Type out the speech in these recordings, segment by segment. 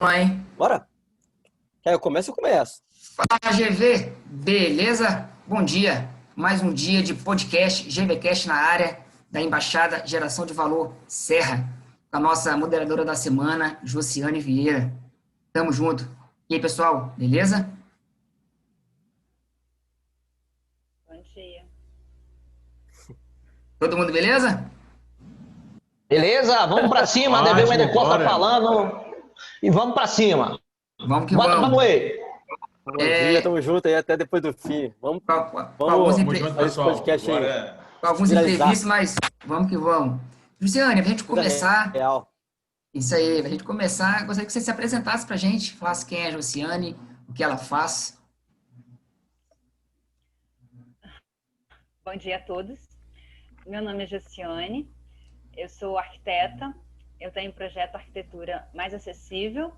Mãe. Bora? Quer eu começo? Eu começo. Fala, GV. Beleza? Bom dia. Mais um dia de podcast, GVcast na área da Embaixada Geração de Valor Serra, com a nossa moderadora da semana, Josiane Vieira. Tamo junto. E aí, pessoal, beleza? Bom dia. Todo mundo beleza? Beleza? Vamos pra cima, Debê Ótimo, da Costa bora. falando. E vamos pra cima. Vamos que Bota pra vamos. moer. Bom dia, É, tamo junto aí até depois do fim. Vamos, com alguns, vamos Tamo junto, fazer esse pessoal. podcast aí, Agora, com alguns viralizar. imprevistos, mas vamos que vamos. Josiane, pra gente Coisa começar, real. isso aí, pra gente começar, gostaria que você se apresentasse pra gente, falasse quem é a Josiane, o que ela faz. Bom dia a todos. Meu nome é Josiane, eu sou arquiteta, eu tenho um projeto Arquitetura Mais Acessível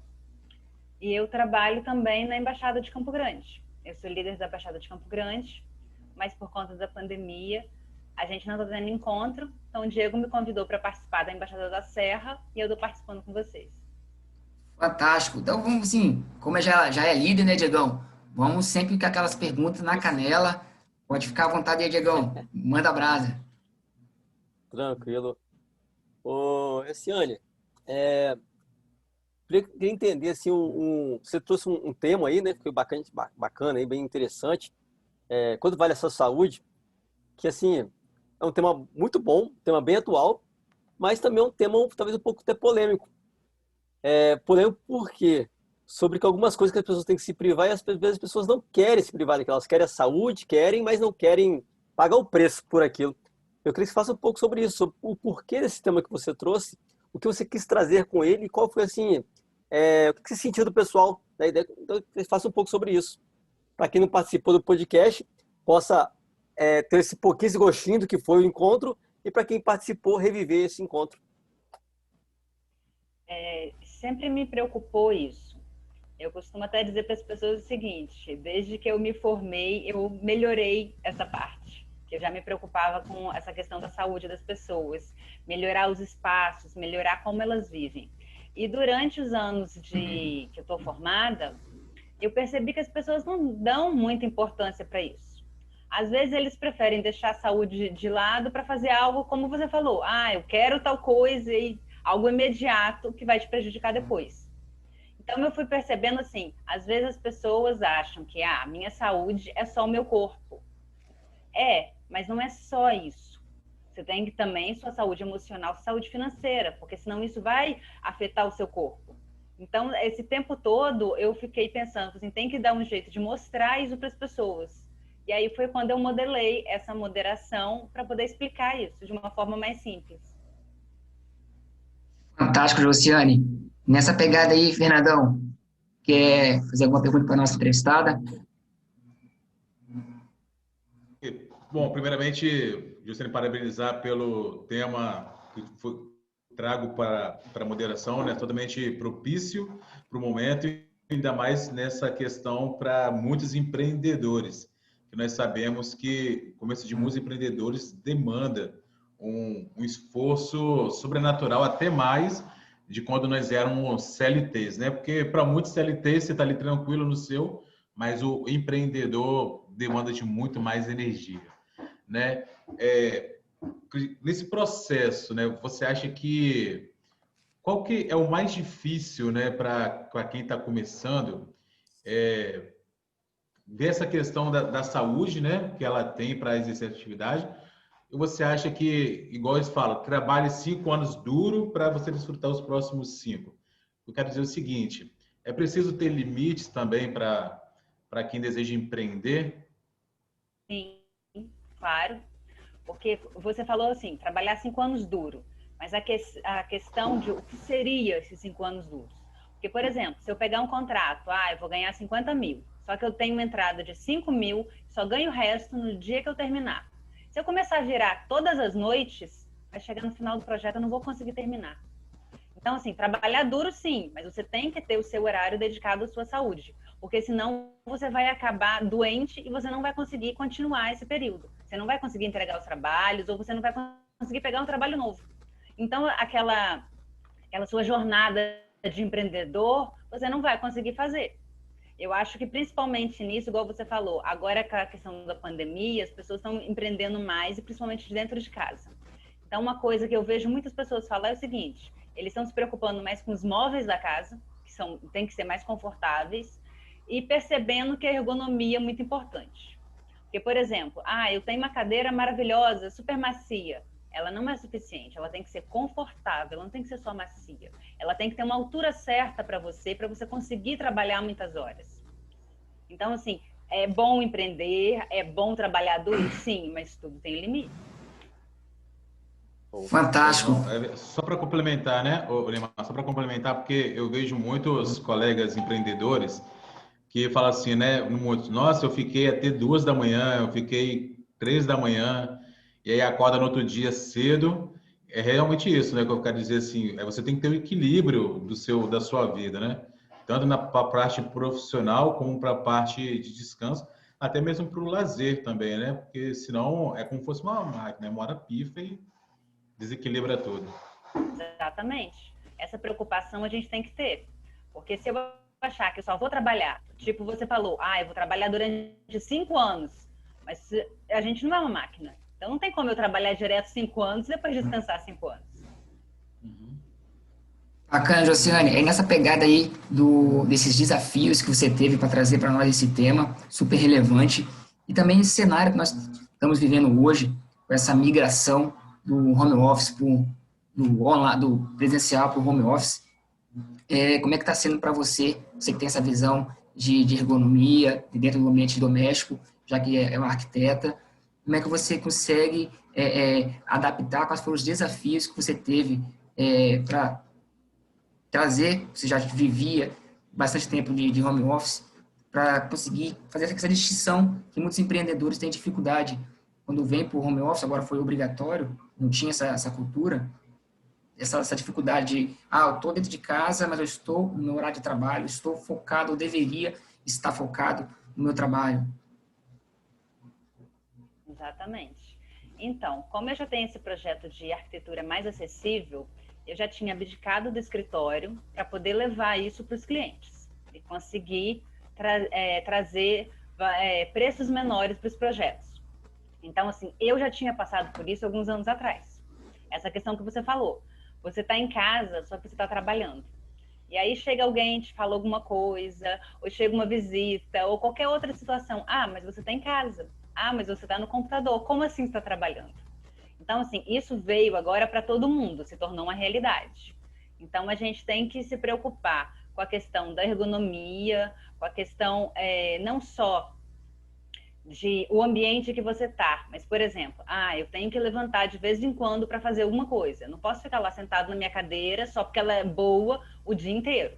e eu trabalho também na Embaixada de Campo Grande. Eu sou líder da Embaixada de Campo Grande, mas por conta da pandemia a gente não está tendo encontro, então o Diego me convidou para participar da Embaixada da Serra e eu estou participando com vocês. Fantástico. Então vamos assim, como já é líder, né, Diegão? Vamos sempre com aquelas perguntas na canela. Pode ficar à vontade aí, Diegão. Manda brasa. Tranquilo. Ô, Essiane, queria entender assim, você trouxe um tema aí, né? Que foi bacana aí, bem interessante. Quanto vale a sua saúde? Que assim, é um tema muito bom, um tema bem atual, mas também é um tema talvez um pouco até polêmico. Polêmico por quê? Sobre que algumas coisas que as pessoas têm que se privar e às vezes as pessoas não querem se privar daquilo. Elas querem a saúde, querem, mas não querem pagar o preço por aquilo. Eu queria que você faça um pouco sobre isso, sobre o porquê desse tema que você trouxe, o que você quis trazer com ele e qual foi assim, o que você sentiu do pessoal da ideia. Então, que você faça um pouco sobre isso. Para quem não participou do podcast, possa ter esse pouquinho esse gostinho do que foi o encontro e para quem participou, reviver esse encontro. Sempre me preocupou isso. Eu costumo até dizer para as pessoas o seguinte: desde que eu me formei, eu melhorei essa parte. Que eu já me preocupava com essa questão da saúde das pessoas, melhorar os espaços, melhorar como elas vivem. E durante os anos que eu estou formada, eu percebi que as pessoas não dão muita importância para isso. Às vezes eles preferem deixar a saúde de lado para fazer algo como você falou. Ah, eu quero tal coisa e algo imediato que vai te prejudicar depois. Então eu fui percebendo assim, às vezes as pessoas acham que a minha saúde é só o meu corpo. Mas não é só isso. Você tem que também sua saúde emocional, saúde financeira, porque senão isso vai afetar o seu corpo. Então, esse tempo todo eu fiquei pensando assim, tem que dar um jeito de mostrar isso para as pessoas. E aí foi quando eu modelei essa moderação para poder explicar isso de uma forma mais simples. Fantástico, Josiane. Nessa pegada aí, Fernandão, quer fazer alguma pergunta para a nossa entrevistada? bom, primeiramente, gostaria de parabenizar pelo tema que trago para a moderação, né? Totalmente propício para o momento e ainda mais nessa questão para muitos empreendedores, que nós sabemos que o começo de muitos empreendedores demanda um esforço sobrenatural, até mais de quando nós éramos CLTs, né? Porque para muitos CLTs você está ali tranquilo no seu, mas o empreendedor demanda de muito mais energia, né? Nesse processo, né? Você acha que qual que é o mais difícil, né, para quem está começando, ver essa questão da saúde, né, que ela tem para exercer a atividade? E você acha que, igual eles falam, trabalhe 5 anos duro para você desfrutar os próximos 5? Eu quero dizer o seguinte: é preciso ter limites também para quem deseja empreender? Sim, claro. Porque você falou assim, trabalhar 5 anos duro. Mas a questão de o que seria esses 5 anos duros? Porque, por exemplo, se eu pegar um contrato, eu vou ganhar 50 mil, só que eu tenho uma entrada de 5 mil, só ganho o resto no dia que eu terminar. Se eu começar a virar todas as noites, vai chegar no final do projeto, eu não vou conseguir terminar. Então, assim, trabalhar duro sim, mas você tem que ter o seu horário dedicado à sua saúde, porque senão você vai acabar doente e você não vai conseguir continuar esse período. Você não vai conseguir entregar os trabalhos ou você não vai conseguir pegar um trabalho novo. Então, aquela sua jornada de empreendedor você não vai conseguir fazer. Eu acho que principalmente nisso, igual você falou, agora com a questão da pandemia, as pessoas estão empreendendo mais e principalmente dentro de casa. Então, uma coisa que eu vejo muitas pessoas falar é o seguinte: eles estão se preocupando mais com os móveis da casa, tem que ser mais confortáveis, e percebendo que a ergonomia é muito importante. Porque, por exemplo, eu tenho uma cadeira maravilhosa, super macia. Ela não é suficiente, ela tem que ser confortável, ela não tem que ser só macia. Ela tem que ter uma altura certa para você conseguir trabalhar muitas horas. Então, assim, é bom empreender, é bom trabalhar duro, sim, mas tudo tem limite. Fantástico. Só para complementar, né, Lima? Só para complementar, porque eu vejo muitos colegas empreendedores que falam assim, né? Nossa, eu fiquei até 2 da manhã, eu fiquei 3 da manhã, e aí acorda no outro dia cedo. É realmente isso, né? Que eu quero dizer assim, você tem que ter o equilíbrio da sua vida, né? Tanto na parte profissional como para a parte de descanso, até mesmo para o lazer também, né? Porque senão é como se fosse uma máquina, né? Uma hora pifa e desequilibra tudo. Exatamente. Essa preocupação a gente tem que ter. Porque se eu achar que eu só vou trabalhar, tipo você falou, eu vou trabalhar durante 5 anos, mas a gente não é uma máquina. Então não tem como eu trabalhar direto 5 anos e depois descansar 5 anos. Bacana, Josiane. É nessa pegada aí desses desafios que você teve para trazer para nós esse tema, super relevante, e também esse cenário que nós estamos vivendo hoje, com essa migração do home office do presencial para o home office. Como é que está sendo para você, você que tem essa visão de ergonomia dentro do ambiente doméstico, já que é uma arquiteta, como é que você consegue adaptar, quais foram os desafios que você teve para trazer, você já vivia bastante tempo de home office, para conseguir fazer essa distinção que muitos empreendedores têm dificuldade quando vem para o home office, agora foi obrigatório, não tinha essa cultura, essa dificuldade de, eu estou dentro de casa, mas eu estou no meu horário de trabalho, estou focado, eu deveria estar focado no meu trabalho. Exatamente. Então, como eu já tenho esse projeto de arquitetura mais acessível, eu já tinha abdicado do escritório para poder levar isso para os clientes e conseguir trazer preços menores para os projetos. Então, assim, eu já tinha passado por isso alguns anos atrás. Essa questão que você falou. Você está em casa, só que você está trabalhando. E aí chega alguém, te fala alguma coisa, ou chega uma visita, ou qualquer outra situação. Mas você está em casa. Mas você está no computador. Como assim você está trabalhando? Então, assim, isso veio agora para todo mundo, se tornou uma realidade. Então, a gente tem que se preocupar com a questão da ergonomia, com a questão não só de o ambiente que você tá, mas, por exemplo, eu tenho que levantar de vez em quando para fazer alguma coisa. Eu não posso ficar lá sentado na minha cadeira só porque ela é boa o dia inteiro.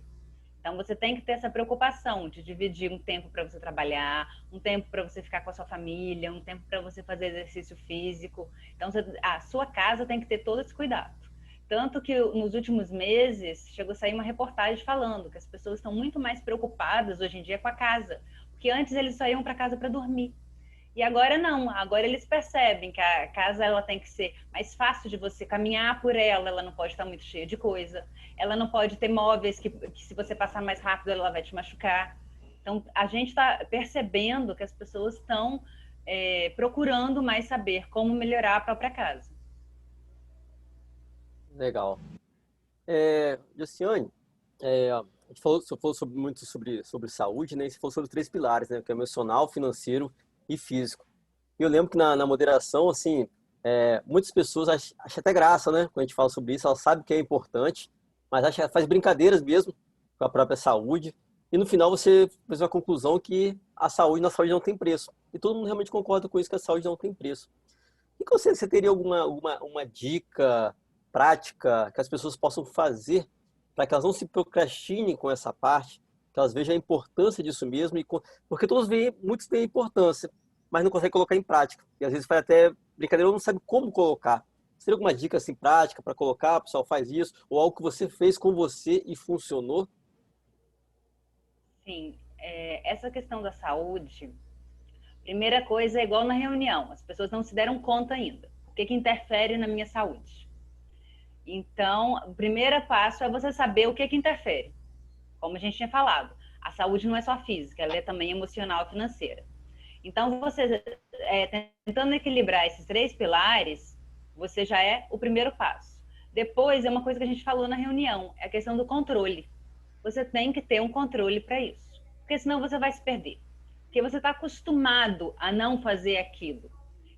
Então, você tem que ter essa preocupação de dividir um tempo para você trabalhar, um tempo para você ficar com a sua família, um tempo para você fazer exercício físico. Então, a sua casa tem que ter todo esse cuidado. Tanto que nos últimos meses chegou a sair uma reportagem falando que as pessoas estão muito mais preocupadas hoje em dia com a casa, porque antes eles só iam para casa para dormir. E agora não, agora eles percebem que a casa ela tem que ser mais fácil de você caminhar por ela, ela não pode estar muito cheia de coisa, ela não pode ter móveis que se você passar mais rápido ela vai te machucar. Então a gente está percebendo que as pessoas estão procurando mais saber como melhorar a própria casa. Legal. Josiane, a gente falou muito sobre saúde, né? E você falou sobre 3 pilares, né? Que é emocional, financeiro e físico. E eu lembro que na moderação, assim, muitas pessoas acham até graça, né? Quando a gente fala sobre isso, elas sabem que é importante, mas faz brincadeiras mesmo com a própria saúde. E no final você fez uma conclusão que na saúde não tem preço. E todo mundo realmente concorda com isso, que a saúde não tem preço. E você teria alguma dica prática que as pessoas possam fazer para que elas não se procrastinem com essa parte, que elas vejam a importância disso mesmo, porque muitos veem a importância, mas não conseguem colocar em prática. E às vezes faz até brincadeira, ou não sabe como colocar. Você tem alguma dica assim, prática para colocar? O pessoal faz isso? Ou algo que você fez com você e funcionou? Sim, essa questão da saúde, primeira coisa é igual na reunião, as pessoas não se deram conta ainda. O que interfere na minha saúde? Então, o primeiro passo é você saber o que interfere. como a gente tinha falado, a saúde não é só física, ela é também emocional e financeira. Então, você tentando equilibrar esses 3 pilares, você já é o primeiro passo. Depois, é uma coisa que a gente falou na reunião, é a questão do controle. Você tem que ter um controle para isso, porque senão você vai se perder. Porque você está acostumado a não fazer aquilo.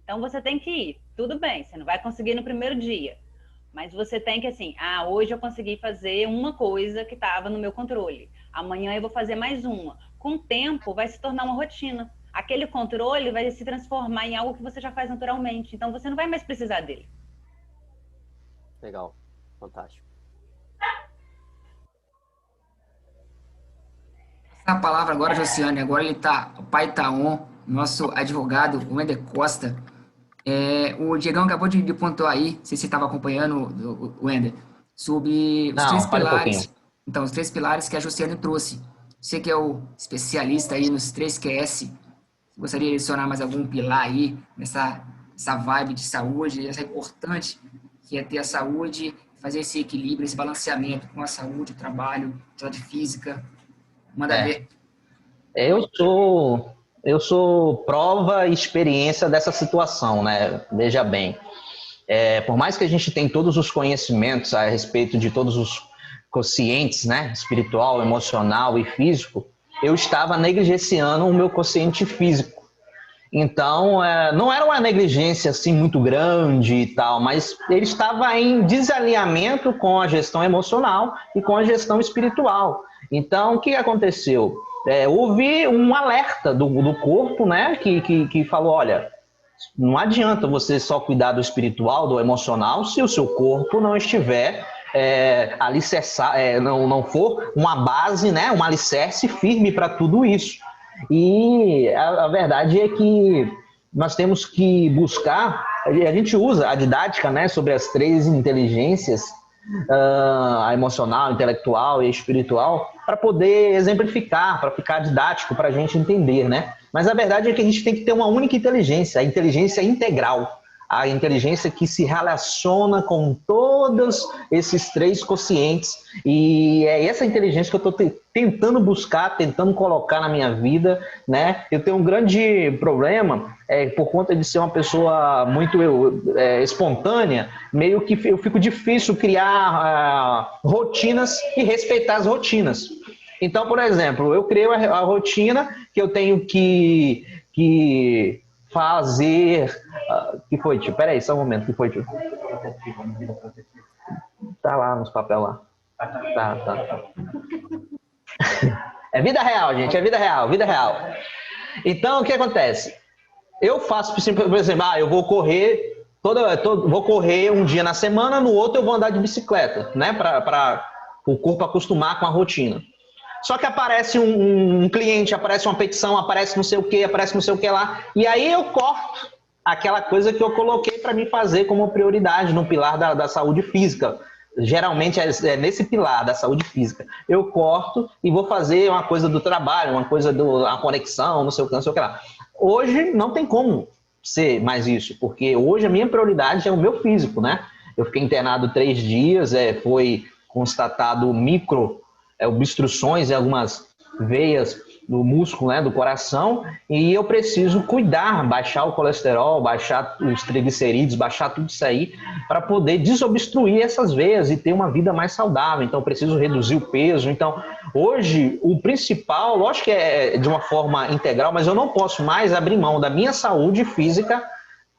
Então, você tem que ir. Tudo bem, você não vai conseguir no primeiro dia, mas você tem que, assim, hoje eu consegui fazer uma coisa que estava no meu controle. Amanhã eu vou fazer mais uma. Com o tempo, vai se tornar uma rotina. Aquele controle vai se transformar em algo que você já faz naturalmente. Então, você não vai mais precisar dele. Legal. Fantástico. A palavra agora, Josiane. Agora o pai tá on, nosso advogado, o Wender Costa. O Diegão acabou de pontuar aí, não sei se você estava acompanhando, o Wender, sobre os 3 Não, fale um pouquinho. pilares. Então, os 3 pilares que a Josiane trouxe. Você que é o especialista aí nos 3QS, gostaria de adicionar mais algum pilar aí, essa vibe de saúde, essa importante, que é ter a saúde, fazer esse equilíbrio, esse balanceamento com a saúde, o trabalho, atividade física. Manda É. ver. Eu sou prova e experiência dessa situação, né? Veja bem, por mais que a gente tenha todos os conhecimentos a respeito de todos os quocientes, né? Espiritual, emocional e físico, eu estava negligenciando o meu quociente físico. Então, não era uma negligência assim muito grande e tal, mas ele estava em desalinhamento com a gestão emocional e com a gestão espiritual. Então, o que aconteceu? Houve um alerta do corpo, né, que falou, olha, não adianta você só cuidar do espiritual, do emocional, se o seu corpo não estiver alicerçar, não for uma base, né, um alicerce firme para tudo isso. E a verdade é que nós temos que buscar, a gente usa a didática, né, sobre as 3 inteligências, a emocional, a intelectual e a espiritual, para poder exemplificar, para ficar didático, para a gente entender, né? Mas a verdade é que a gente tem que ter uma única inteligência, a inteligência integral, a inteligência que se relaciona com todos esses 3 quocientes, e é essa inteligência que eu estou tentando buscar, tentando colocar na minha vida, né? Eu tenho um grande problema, por conta de ser uma pessoa muito espontânea, meio que eu fico difícil criar rotinas e respeitar as rotinas. Então, por exemplo, eu crio a rotina que eu tenho que fazer. Que foi, tio? Peraí, só um momento. Que foi, tio? Tá lá nos papéis lá. Tá. É vida real, gente. É vida real, vida real. Então, o que acontece? Eu faço, por exemplo, eu vou correr vou correr um dia na semana, no outro eu vou andar de bicicleta, né? Para o corpo acostumar com a rotina. Só que aparece um cliente, aparece uma petição, aparece não sei o que, aparece não sei o que lá, e aí eu corto aquela coisa que eu coloquei para mim fazer como prioridade no pilar da saúde física. Geralmente é nesse pilar da saúde física. Eu corto e vou fazer uma coisa do trabalho, uma coisa da conexão, não sei o que lá. Hoje não tem como ser mais isso, porque hoje a minha prioridade é o meu físico, né? Eu fiquei internado 3 dias, foi constatado obstruções em algumas veias do músculo, né, do coração, e eu preciso cuidar, baixar o colesterol, baixar os triglicerídeos, baixar tudo isso aí, para poder desobstruir essas veias e ter uma vida mais saudável. Então, eu preciso reduzir o peso. Então, hoje, o principal, lógico que é de uma forma integral, mas eu não posso mais abrir mão da minha saúde física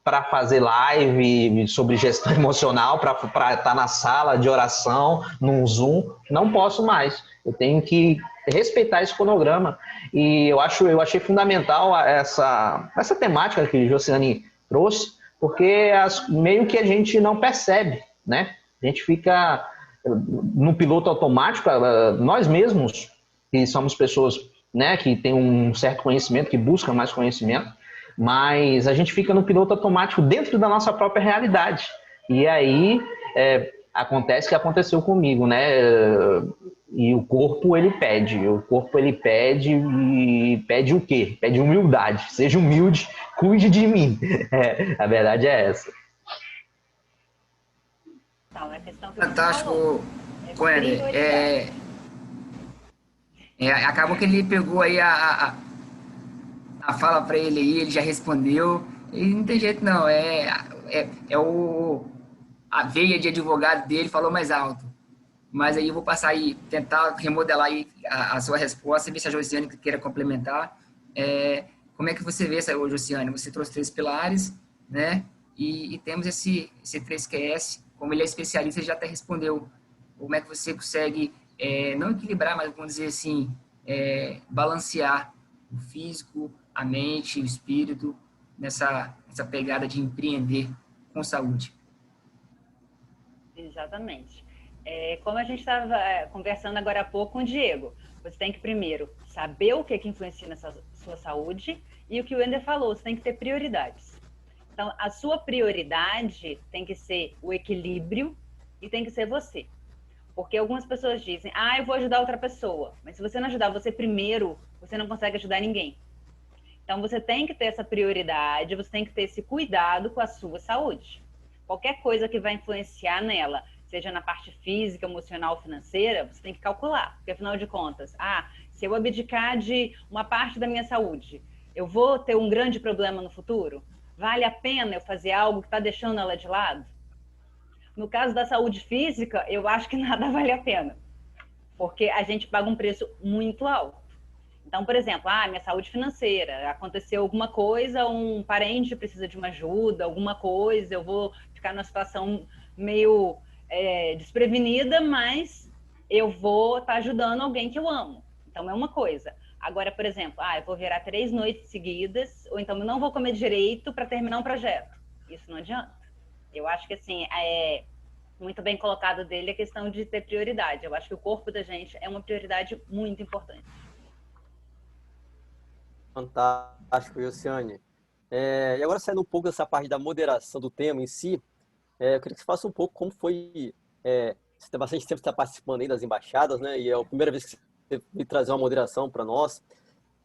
para fazer live sobre gestão emocional, para estar na sala de oração, num Zoom. Não posso mais. Eu tenho que respeitar esse cronograma. E eu achei fundamental essa temática que a Josiane trouxe, porque meio que a gente não percebe, né? A gente fica no piloto automático, nós mesmos, que somos pessoas, né, que têm um certo conhecimento, que buscam mais conhecimento, mas a gente fica no piloto automático dentro da nossa própria realidade. E aí acontece o que aconteceu comigo, né? E o corpo ele pede e pede o quê? Pede humildade. Seja humilde, cuide de mim. A verdade é essa. Então, é a questão que Fantástico, Coelho. Acabou que ele pegou aí a fala para ele aí, ele já respondeu. E não tem jeito não, a veia de advogado dele falou mais alto. Mas aí eu vou passar aí, tentar remodelar aí a sua resposta e ver se a Josiane queira complementar. Como é que você vê essa, Josiane? Você trouxe 3 pilares, né? E temos esse 3QS, como ele é especialista, ele já até respondeu. Como é que você consegue, não equilibrar, mas vamos dizer assim, balancear o físico, a mente, o espírito, nessa pegada de empreender com saúde? Exatamente. Como a gente estava conversando agora há pouco com o Diego, você tem que primeiro saber o que influencia na sua saúde e o que o Ender falou, você tem que ter prioridades. Então, a sua prioridade tem que ser o equilíbrio e tem que ser você. Porque algumas pessoas dizem, eu vou ajudar outra pessoa, mas se você não ajudar você primeiro, você não consegue ajudar ninguém. Então, você tem que ter essa prioridade, você tem que ter esse cuidado com a sua saúde. Qualquer coisa que vai influenciar nela, seja na parte física, emocional, financeira, você tem que calcular. Porque, afinal de contas, se eu abdicar de uma parte da minha saúde, eu vou ter um grande problema no futuro? Vale a pena eu fazer algo que está deixando ela de lado? No caso da saúde física, eu acho que nada vale a pena. Porque a gente paga um preço muito alto. Então, por exemplo, minha saúde financeira, aconteceu alguma coisa, um parente precisa de uma ajuda, alguma coisa, eu vou ficar numa situação meio desprevenida, mas eu vou estar ajudando alguém que eu amo. Então, é uma coisa. Agora, por exemplo, eu vou virar 3 noites seguidas, ou então eu não vou comer direito para terminar um projeto. Isso não adianta. Eu acho que, assim, muito bem colocado dele a questão de ter prioridade. Eu acho que o corpo da gente é uma prioridade muito importante. Fantástico, Josiane. E agora, saindo um pouco dessa parte da moderação do tema em si, eu queria que você falasse um pouco como foi. Você tem bastante tempo que está participando aí das embaixadas, né? E é a primeira vez que você veio trazer uma moderação para nós.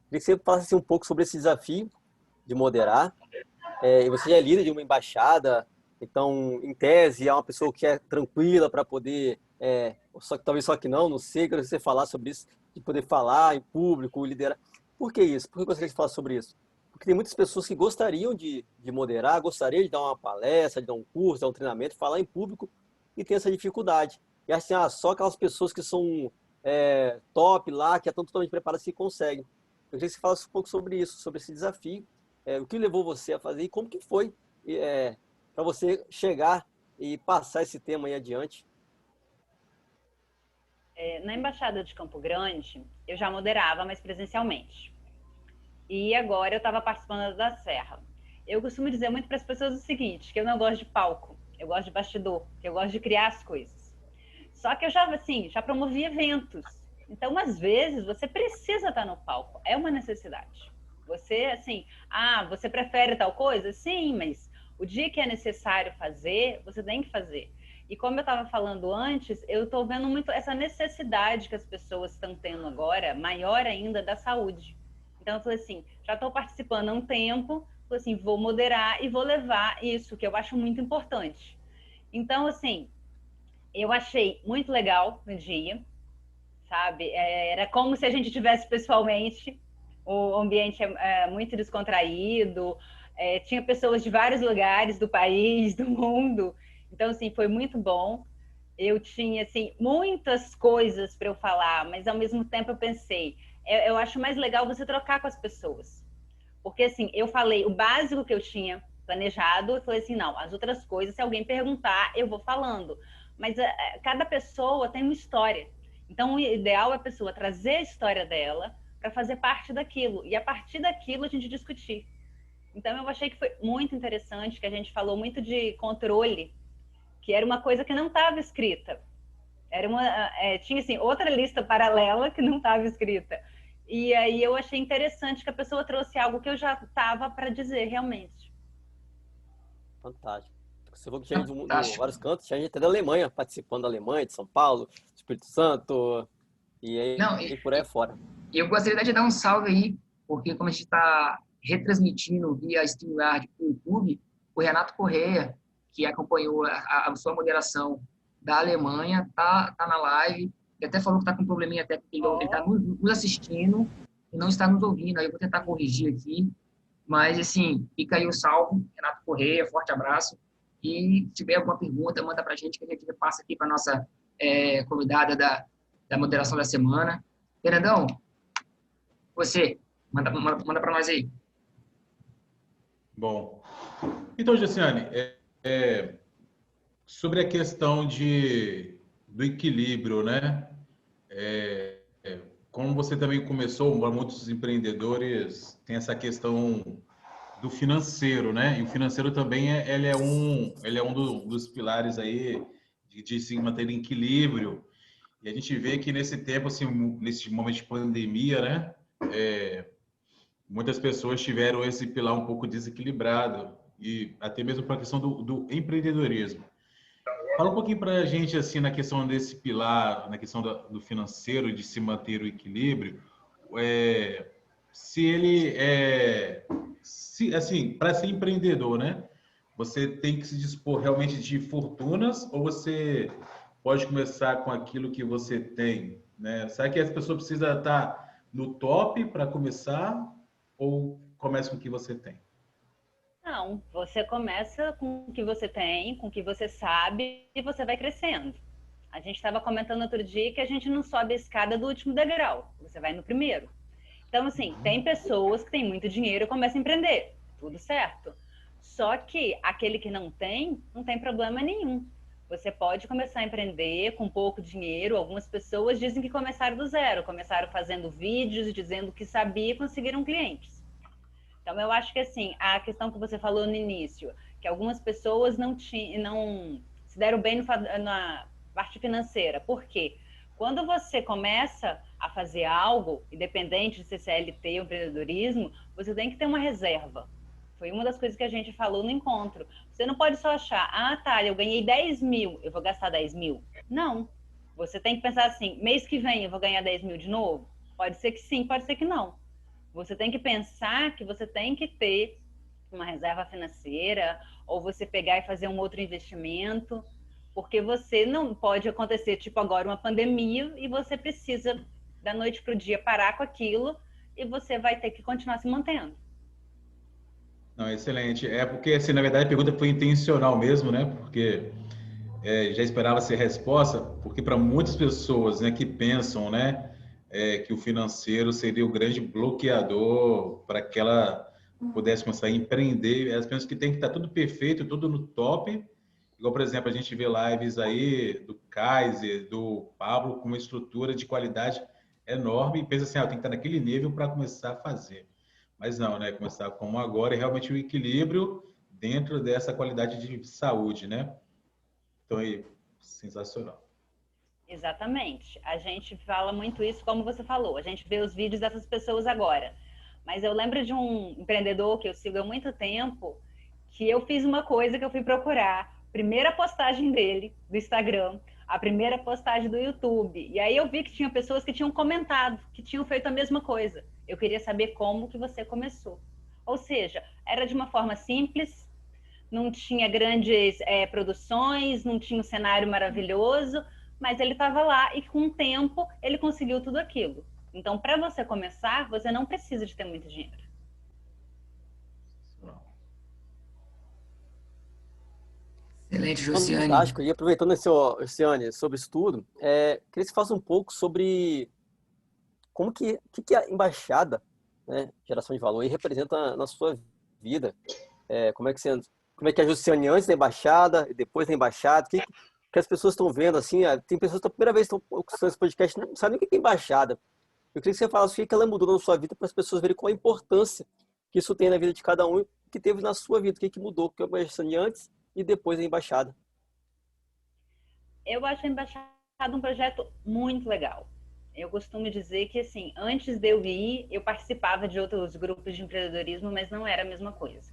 Queria que você falasse um pouco sobre esse desafio de moderar. E você já é líder de uma embaixada, então, em tese, é uma pessoa que é tranquila para poder. Talvez só que não sei, queria que você falar sobre isso, de poder falar em público, liderar. Por que isso? Por que eu gostaria de falar sobre isso? Porque tem muitas pessoas que gostariam de moderar, gostariam de dar uma palestra, de dar um curso, de dar um treinamento, falar em público e tem essa dificuldade. E assim, só aquelas pessoas que são top lá, que estão totalmente preparadas que conseguem. Eu queria que você falasse um pouco sobre isso, sobre esse desafio, o que levou você a fazer e como que foi para você chegar e passar esse tema aí adiante. Na Embaixada de Campo Grande, eu já moderava, mas presencialmente. E agora eu estava participando da Serra. Eu costumo dizer muito para as pessoas o seguinte, que eu não gosto de palco, eu gosto de bastidor, que eu gosto de criar as coisas. Só que eu já promovi eventos. Então, às vezes, você precisa estar no palco, é uma necessidade. Você, assim, você prefere tal coisa? Sim, mas o dia que é necessário fazer, você tem que fazer. E como eu estava falando antes, eu estou vendo muito essa necessidade que as pessoas estão tendo agora, maior ainda, da saúde. Então, eu falei assim, já estou participando há um tempo, falei assim, vou moderar e vou levar isso, que eu acho muito importante. Então, assim, eu achei muito legal no dia, sabe? Era como se a gente tivesse pessoalmente, o ambiente é muito descontraído, tinha pessoas de vários lugares do país, do mundo. Então, assim, foi muito bom. Eu tinha, assim, muitas coisas para eu falar, mas ao mesmo tempo eu pensei, eu acho mais legal você trocar com as pessoas. Porque, assim, eu falei o básico que eu tinha planejado, eu falei assim, não, as outras coisas, se alguém perguntar, eu vou falando. Mas cada pessoa tem uma história. Então, o ideal é a pessoa trazer a história dela para fazer parte daquilo. E a partir daquilo a gente discutir. Então, eu achei que foi muito interessante, que a gente falou muito de controle, que era uma coisa que não estava escrita. Tinha, assim, outra lista paralela que não estava escrita. E aí eu achei interessante que a pessoa trouxe algo que eu já estava para dizer, realmente. Fantástico. Você falou que tinha ido vários cantos, tinha gente até da Alemanha, participando da Alemanha, de São Paulo, Espírito Santo, e aí Não, e por aí fora. E eu gostaria de dar um salve aí, porque como a gente está retransmitindo via StreamYard para o YouTube, o Renato Correia, que acompanhou a sua moderação da Alemanha, tá na live Ele até falou que está com um probleminha técnico, ele está nos assistindo e não está nos ouvindo. Aí eu vou tentar corrigir aqui. Mas, assim, fica aí o salve, Renato Correia, forte abraço. E se tiver alguma pergunta, manda para a gente, que a gente passa aqui para a nossa convidada da moderação da semana. Fernandão, você, manda para nós aí. Bom, então, Josiane, sobre a questão do equilíbrio, né? Como você também começou, muitos empreendedores têm essa questão do financeiro, né? E o financeiro também ele é um dos pilares aí de se manter em equilíbrio. E a gente vê que nesse tempo, assim, nesse momento de pandemia, né? Muitas pessoas tiveram esse pilar um pouco desequilibrado e até mesmo para a questão do empreendedorismo. Fala um pouquinho para a gente, assim, na questão desse pilar, na questão do financeiro, de se manter o equilíbrio, se ele assim, para ser empreendedor, né? Você tem que se dispor realmente de fortunas ou você pode começar com aquilo que você tem, né? Será que as pessoas precisam estar no top para começar ou começa com o que você tem? Não, você começa com o que você tem, com o que você sabe e você vai crescendo. A gente estava comentando outro dia que a gente não sobe a escada do último degrau, você vai no primeiro. Então, assim, tem pessoas que têm muito dinheiro e começam a empreender, tudo certo. Só que aquele que não tem problema nenhum. Você pode começar a empreender com pouco dinheiro. Algumas pessoas dizem que começaram do zero, começaram fazendo vídeos, dizendo que sabia e conseguiram clientes. Então, eu acho que, assim, a questão que você falou no início, que algumas pessoas não se deram bem na parte financeira. Por quê? Quando você começa a fazer algo, independente de ser CLT ou empreendedorismo, você tem que ter uma reserva. Foi uma das coisas que a gente falou no encontro. Você não pode só achar, tá, eu ganhei 10 mil, eu vou gastar 10 mil. Não. Você tem que pensar assim, mês que vem eu vou ganhar 10 mil de novo? Pode ser que sim, pode ser que não. Você tem que pensar que você tem que ter uma reserva financeira ou você pegar e fazer um outro investimento, porque você não pode acontecer, tipo agora, uma pandemia e você precisa, da noite para o dia, parar com aquilo e você vai ter que continuar se mantendo. Não, excelente. Porque, assim, na verdade, a pergunta foi intencional mesmo, né? Porque já esperava ser resposta, porque para muitas pessoas, né, que pensam, né, que o financeiro seria o grande bloqueador para que ela pudesse começar a empreender, elas pensam que tem que estar tudo perfeito, tudo no top. Igual, por exemplo, a gente vê lives aí do Kaiser, do Pablo, com uma estrutura de qualidade enorme e pensa assim, eu tenho que estar naquele nível para começar a fazer. Mas não, né? Começar como agora é realmente o equilíbrio dentro dessa qualidade de saúde, né? Então, aí, sensacional. Exatamente. A gente fala muito isso, como você falou. A gente vê os vídeos dessas pessoas agora. Mas eu lembro de um empreendedor que eu sigo há muito tempo, que eu fiz uma coisa que eu fui procurar. Primeira postagem dele, do Instagram, a primeira postagem do YouTube. E aí eu vi que tinha pessoas que tinham comentado, que tinham feito a mesma coisa. Eu queria saber como que você começou. Ou seja, era de uma forma simples, não tinha grandes produções, não tinha um cenário maravilhoso, mas ele estava lá e com o tempo ele conseguiu tudo aquilo. Então, para você começar, você não precisa de ter muito dinheiro. Excelente, Josiane. Fantástico. E aproveitando esse, Josiane, sobre isso tudo, queria que você falasse um pouco sobre como que a embaixada, né, geração de valor, aí representa na sua vida. Como é que a Josiane antes da embaixada e depois da embaixada, que as pessoas estão vendo, assim, tem pessoas que a primeira vez que estão escutando esse podcast não sabem o que é embaixada. Eu queria que você falasse o que ela mudou na sua vida para as pessoas verem qual a importância que isso tem na vida de cada um, que teve na sua vida, o que mudou, o que é a Josiane antes e depois da embaixada. Eu acho a embaixada um projeto muito legal. Eu costumo dizer que, assim, antes de eu ir, eu participava de outros grupos de empreendedorismo, mas não era a mesma coisa.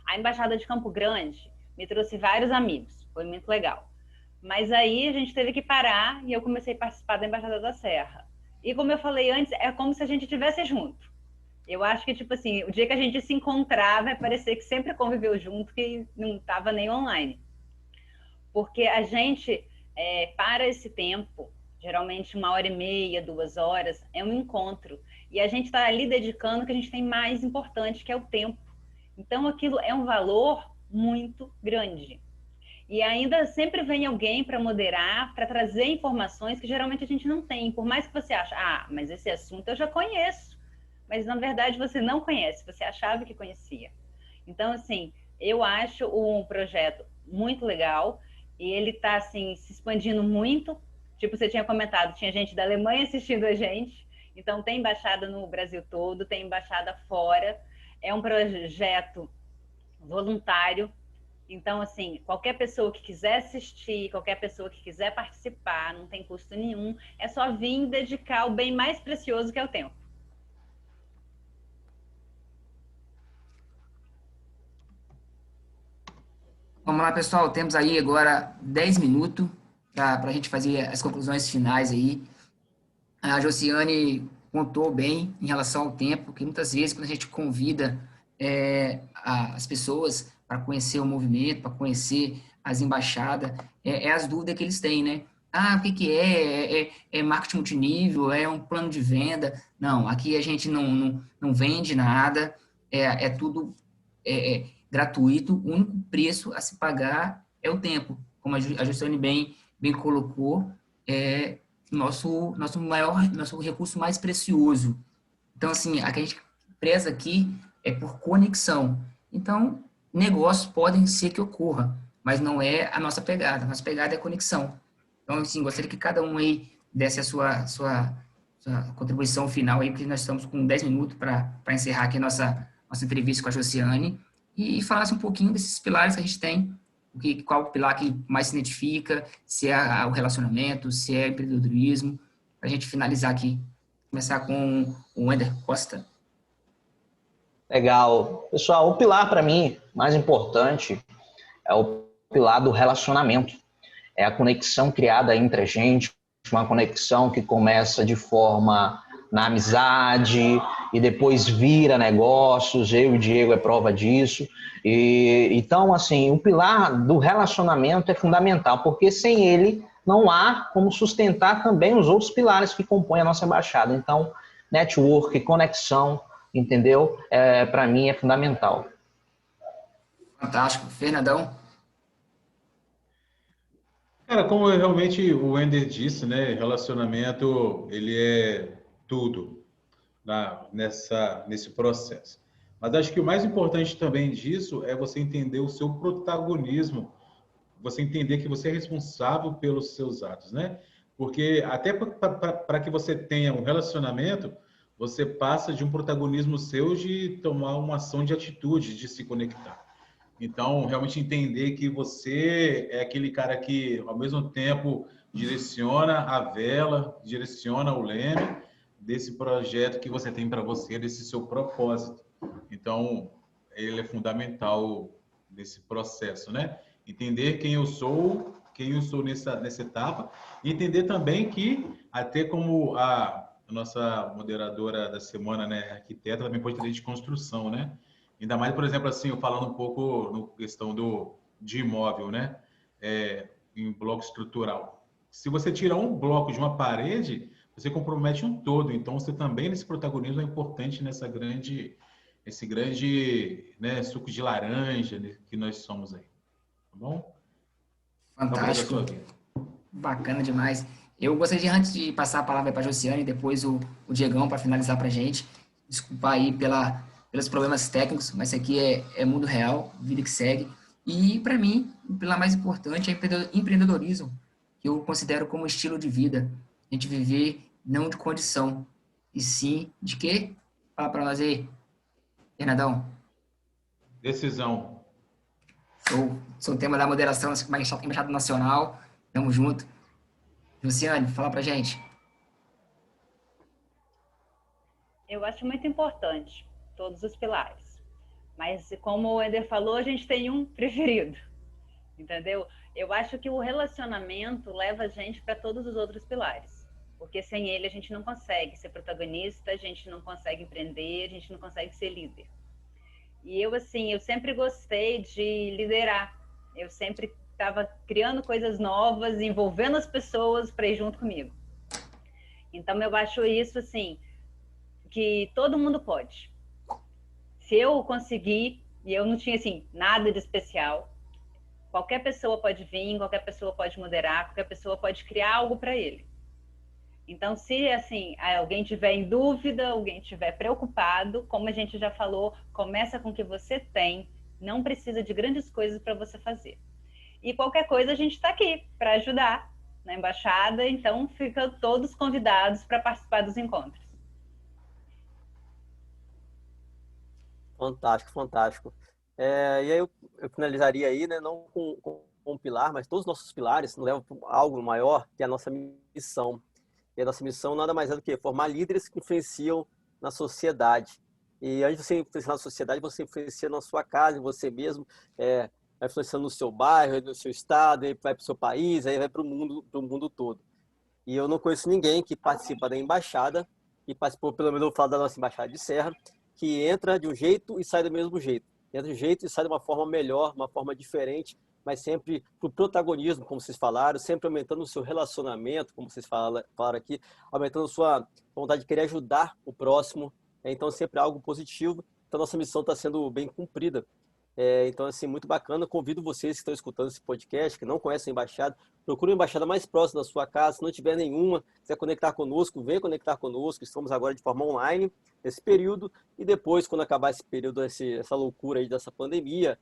A Embaixada de Campo Grande me trouxe vários amigos, foi muito legal. Mas aí a gente teve que parar e eu comecei a participar da Embaixada da Serra. E como eu falei antes, é como se a gente estivesse junto. Eu acho que, tipo assim, o dia que a gente se encontrar vai parecer que sempre conviveu junto, que não estava nem online. Porque a gente, para esse tempo, geralmente 1h30, 2 horas, é um encontro. E a gente está ali dedicando o que a gente tem mais importante, que é o tempo. Então, aquilo é um valor muito grande. E ainda sempre vem alguém para moderar, para trazer informações que geralmente a gente não tem. Por mais que você ache, mas esse assunto eu já conheço. Mas, na verdade, você não conhece, você achava que conhecia. Então, assim, eu acho um projeto muito legal e ele está, assim, se expandindo muito. Tipo, você tinha comentado, tinha gente da Alemanha assistindo a gente. Então, tem embaixada no Brasil todo, tem embaixada fora. É um projeto voluntário. Então, assim, qualquer pessoa que quiser assistir, qualquer pessoa que quiser participar, não tem custo nenhum. É só vir dedicar o bem mais precioso que é o tempo. Vamos lá, pessoal. Temos aí agora 10 minutos para a gente fazer as conclusões finais aí. A Josiane contou bem em relação ao tempo, que muitas vezes quando a gente convida as pessoas para conhecer o movimento, para conhecer as embaixadas, as dúvidas que eles têm, né? O que é? É marketing multinível? É um plano de venda? Não, aqui a gente não vende nada, é tudo gratuito, o único preço a se pagar é o tempo, como a Justiane bem colocou, nosso recurso mais precioso. Então, assim, a que a gente preza aqui é por conexão. Então, negócios podem ser que ocorra, mas não é a nossa pegada. A nossa pegada é conexão. Então, assim, gostaria que cada um aí desse a sua contribuição final aí, porque nós estamos com 10 minutos para encerrar aqui a nossa entrevista com a Josiane e falasse um pouquinho desses pilares que a gente tem, qual o pilar que mais se identifica, se é o relacionamento, se é empreendedorismo, para a gente finalizar aqui. Começar com o Wender Costa. Legal. Pessoal, o pilar para mim mais importante é o pilar do relacionamento. É a conexão criada entre a gente, uma conexão que começa de forma na amizade e depois vira negócios. Eu e o Diego é prova disso. Então, assim, o pilar do relacionamento é fundamental, porque sem ele não há como sustentar também os outros pilares que compõem a nossa embaixada. Então, network, conexão, entendeu? Para mim é fundamental. Fantástico. Fernandão? Cara, como realmente o Wender disse, né? Relacionamento, ele é tudo nesse processo. Mas acho que o mais importante também disso é você entender o seu protagonismo, você entender que você é responsável pelos seus atos, né? Porque até para que você tenha um relacionamento, você passa de um protagonismo seu de tomar uma ação de atitude, de se conectar. Então, realmente entender que você é aquele cara que, ao mesmo tempo, direciona a vela, direciona o leme desse projeto que você tem para você, desse seu propósito. Então, ele é fundamental nesse processo, né? Entender quem eu sou nessa etapa, e entender também que, até como a nossa moderadora da semana, né, arquiteta, também pode ter de construção, né? Ainda mais, por exemplo, assim, eu falando um pouco no questão de imóvel, né? Em bloco estrutural. Se você tirar um bloco de uma parede, você compromete um todo. Então, você também, nesse protagonismo, é importante esse grande, né, suco de laranja, né, que nós somos aí. Tá bom? Fantástico. Bacana demais. Eu gostaria, antes de passar a palavra para a Josiane e depois o Diegão para finalizar para a gente, desculpar aí pelos problemas técnicos, mas isso aqui é mundo real, vida que segue. E, para mim, o pilar mais importante é empreendedorismo, que eu considero como estilo de vida. A gente viver não de condição, e sim de quê? Fala para nós aí, Fernandão. Decisão. Sou o tema da moderação na Embaixada Nacional. Tamo junto. Luciane, fala pra gente. Eu acho muito importante todos os pilares. Mas, como o Eder falou, a gente tem um preferido. Entendeu? Eu acho que o relacionamento leva a gente para todos os outros pilares. Porque sem ele a gente não consegue ser protagonista, a gente não consegue empreender, a gente não consegue ser líder. E eu, assim, eu sempre gostei de liderar. Eu sempre estava criando coisas novas, envolvendo as pessoas para ir junto comigo. Então, eu acho isso, assim, que todo mundo pode. Se eu conseguir, e eu não tinha, assim, nada de especial, qualquer pessoa pode vir, qualquer pessoa pode moderar, qualquer pessoa pode criar algo para ele. Então, se, assim, alguém tiver em dúvida, alguém tiver preocupado, como a gente já falou, começa com o que você tem, não precisa de grandes coisas para você fazer. E qualquer coisa, a gente está aqui para ajudar na embaixada, então ficam todos convidados para participar dos encontros. Fantástico, fantástico. E aí eu finalizaria aí, né, não com um pilar, mas todos os nossos pilares nos levam para algo maior, que é a nossa missão. E a nossa missão nada mais é do que formar líderes que influenciam na sociedade. E antes de você influenciar na sociedade, você influencia na sua casa, em você mesmo, vai influenciando no seu bairro, no seu estado, aí vai para o seu país, aí vai para o mundo todo. E eu não conheço ninguém que participa da embaixada, que participou, pelo menos eu falo da nossa embaixada de Serra, que entra de um jeito e sai do mesmo jeito. Entra de um jeito e sai de uma forma melhor, uma forma diferente, mas sempre para o protagonismo, como vocês falaram, sempre aumentando o seu relacionamento, como vocês falaram aqui, aumentando a sua vontade de querer ajudar o próximo. Então, sempre algo positivo. Então, nossa missão está sendo bem cumprida. Então, assim, muito bacana. Convido vocês que estão escutando esse podcast, que não conhecem a Embaixada, procure uma embaixada mais próxima da sua casa. Se não tiver nenhuma, quiser conectar conosco, venha conectar conosco. Estamos agora de forma online nesse período. E depois, quando acabar esse período, essa loucura aí dessa pandemia,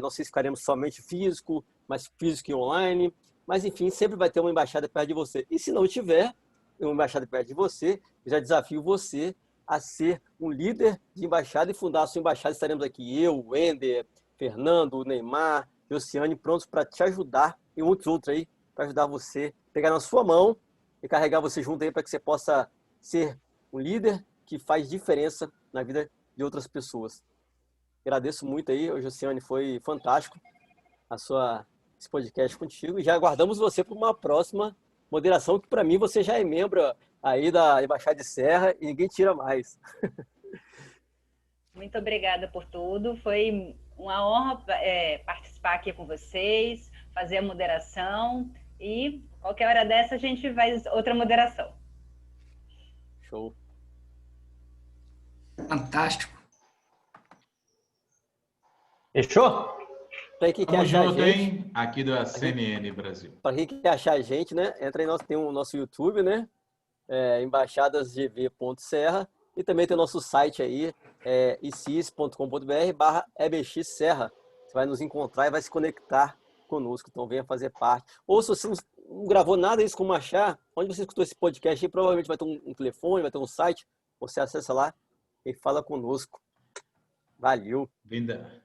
não sei se ficaremos somente físico, mas físico e online. Mas, enfim, sempre vai ter uma embaixada perto de você. E se não tiver uma embaixada perto de você, eu já desafio você a ser um líder de embaixada e fundar a sua embaixada. Estaremos aqui eu, o Wender, Fernando, o Neymar, Josiane, prontos para te ajudar e muitos outros aí para ajudar você, pegar na sua mão e carregar você junto aí para que você possa ser um líder que faz diferença na vida de outras pessoas. Agradeço muito aí, Josiane, foi fantástico esse podcast contigo e já aguardamos você para uma próxima moderação, que para mim você já é membro aí da Embaixada de Serra e ninguém tira mais. Muito obrigada por tudo. Foi uma honra participar aqui com vocês, fazer a moderação e qualquer hora dessa a gente faz outra moderação. Show. Fantástico. Fechou? Para quem quer Tamo achar junto, a gente, hein? Aqui da CNN Brasil. para quem quer achar a gente, né? Entra aí, tem o nosso YouTube, né? embaixadasgv.serra e também tem o nosso site aí, icis.com.br/ebxserra. Você vai nos encontrar e vai se conectar conosco, então venha fazer parte. Ou se você não gravou nada isso como achar, onde você escutou esse podcast aí, provavelmente vai ter um telefone, vai ter um site, você acessa lá e fala conosco. Valeu! Vinda.